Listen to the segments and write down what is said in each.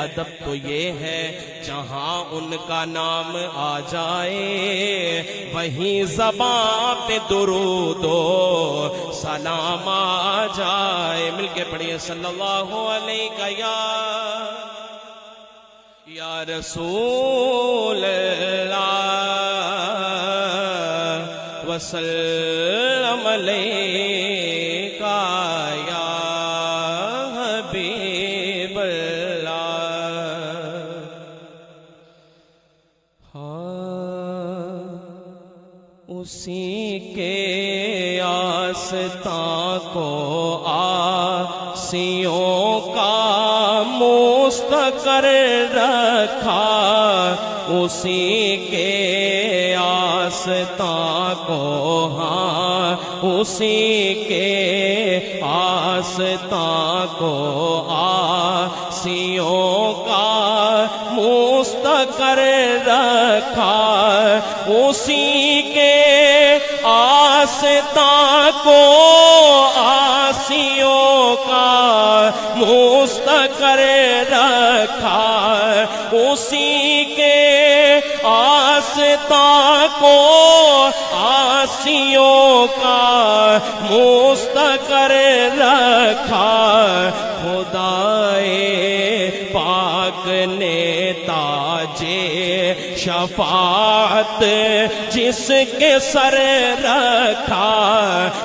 ادب تو یہ ہے جہاں ان کا نام آ جائے وہیں زبان پہ درود و سلام آ جائے. مل کے پڑھیے صلی اللہ علیہ یا رسول اللہ وسلم علیکہ یا حبیب اللہ. اسی کے آستاں کو آسیوں کا مستقر رکھا, اسی کے آستاں کو ہاں اسی کے آستاں کو آسیوں کا مستقر رکھا, اسی کے آستاں کو آسیوں کا مستقر رکھا, اسی کے آستاں کو آسیوں کا مستقر رکھا. خدائے پاک نے تاج شفاعت جس کے سر رکھا,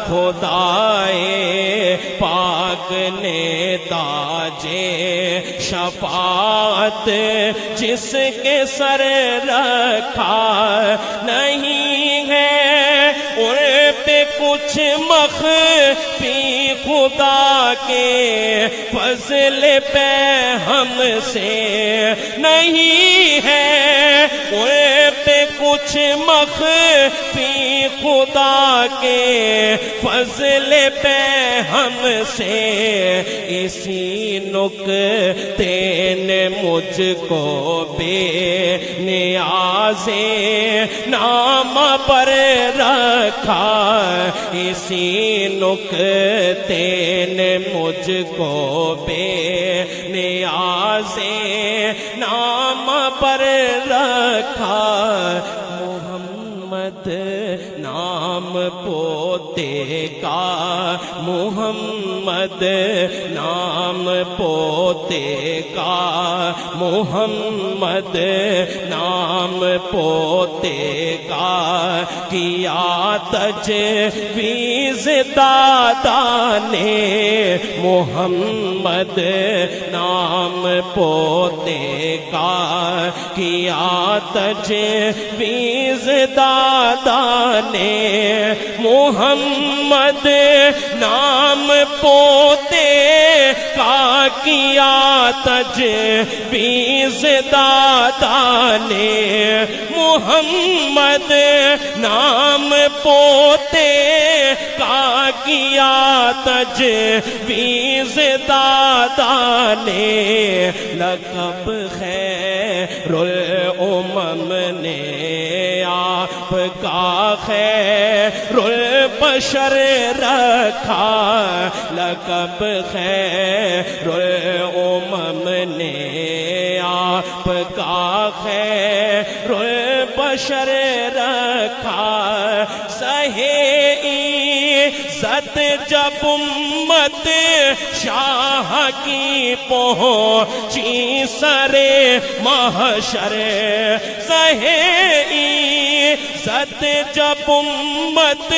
خدائے پاک نے تاج شفاعت جس کے سر رکھا. نہیں ہے ان پہ کچھ مخفی خدا کے فضل پہ ہم سے نہیں ہے ان پہ کچھ مخفی خدا کے فضل پہ ہم سے. اسی نکتے نے مجھ کو بے نیاز نام پر رکھا, اسی نکتے نے مجھ کو بے نیاز نام پر رکھا. محمد نام پوتے کا, محمد نام پوتے کا, محمد نام پوتے کا کیا تجویز دادا نے, محمد نام پوتے کا کیا تجویز دادا نے, محمد نام پوتے کا کیا تجویز دادا نے, محمد نام پوتے کا کیا تجویز دادا نے. لقب خیر الامم نے آپ کا خیر البشر رکھا, لقب خیر الامم نے آپ کا خیر البشر رکھا. سہے عزت جب امت شاہ کی پہنچی سرے محشر, سہے عزت جب امت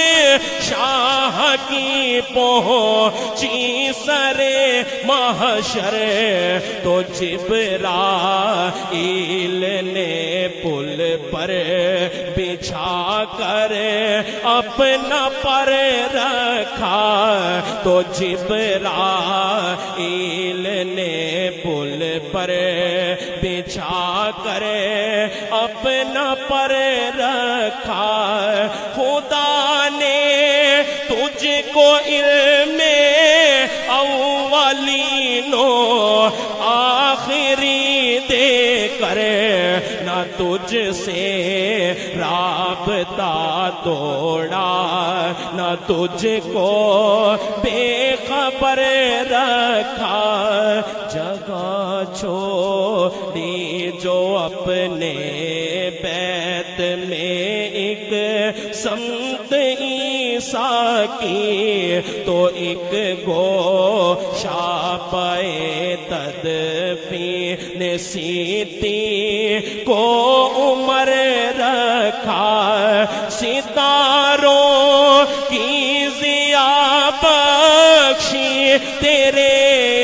شاہ کی پہنچی سرے محشر, تو جبرائیل نے پل پر بچھا کر اپنا پر رکھا, تو جبرائیل نے پل پر بچھا کر اپنا پر رکھا. خدا نے تجھ کو علم اولین و آخری دے کر نہ تجھ سے رابطہ توڑا, نہ تجھ کو بے خبر رکھا. جگہ چھوڑ چھوڑی جو اپنے بیت میں ایک سمت عیسیٰ کی، تو ایک گوشہ پائے تدفین سیتی کو عمر رکھا، ستاروں کی ضیاء بخشی تیرے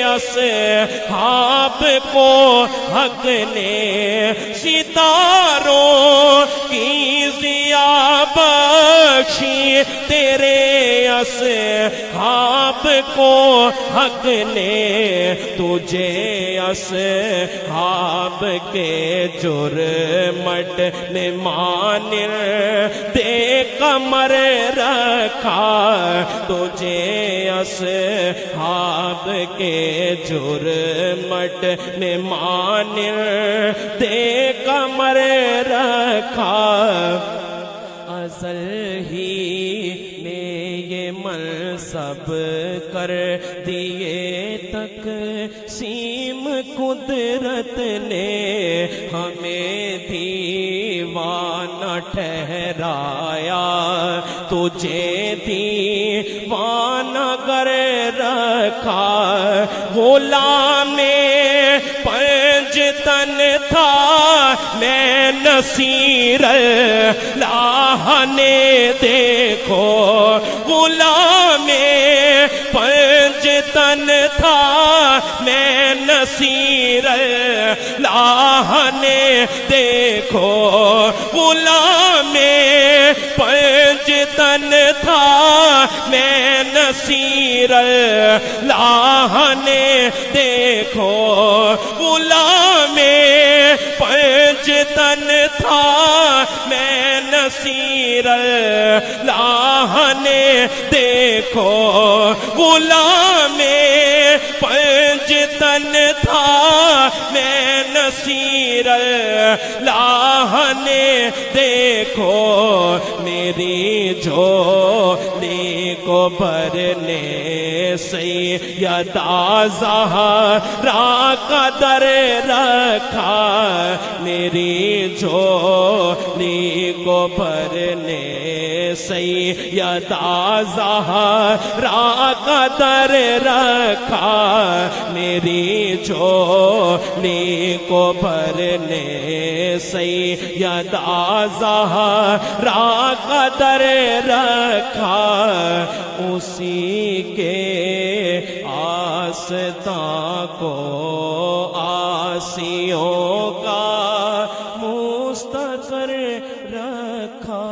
اصحاب کو حق نے، ستاروں کی ضیاء بخشی تیرے اصحاب کو حق نے، تجھے اصحاب کے جرمٹ نے مانر دے کمر رکھا، تجھے اصحاب کے جرمٹ نے مانر دے کمر رکھا، ازل ہی میں یہ منصب کر دیے تقسیم قدرت نے، ہمیں دیوانہ ٹھہرایا، تجھے دیوانہ گر رکھا، غلام پنجتن تھا میں نصیر اللہ نے، دیکھو غلام پنجتن تھا میں نصیر اللہ نے، دیکھو غلام پنجتن تھا میں نصیر اللہ نے، دیکھو غلام پنجتن تھا میں نصیر اللہ نے، دیکھو غلام پنجتن تھا میں نصیر اللہ نے، دیکھو میری جھولی کو بھرنے سیدہ زہرا کا در رکھا، میری جھولی کو بھرنے سیدہ زہرا کا در رکھا، میری جھولی کو بھرنے سیدہ زہرا کا در رکھا، اسی کے آستاں کو آسیوں کا مستقر رکھا۔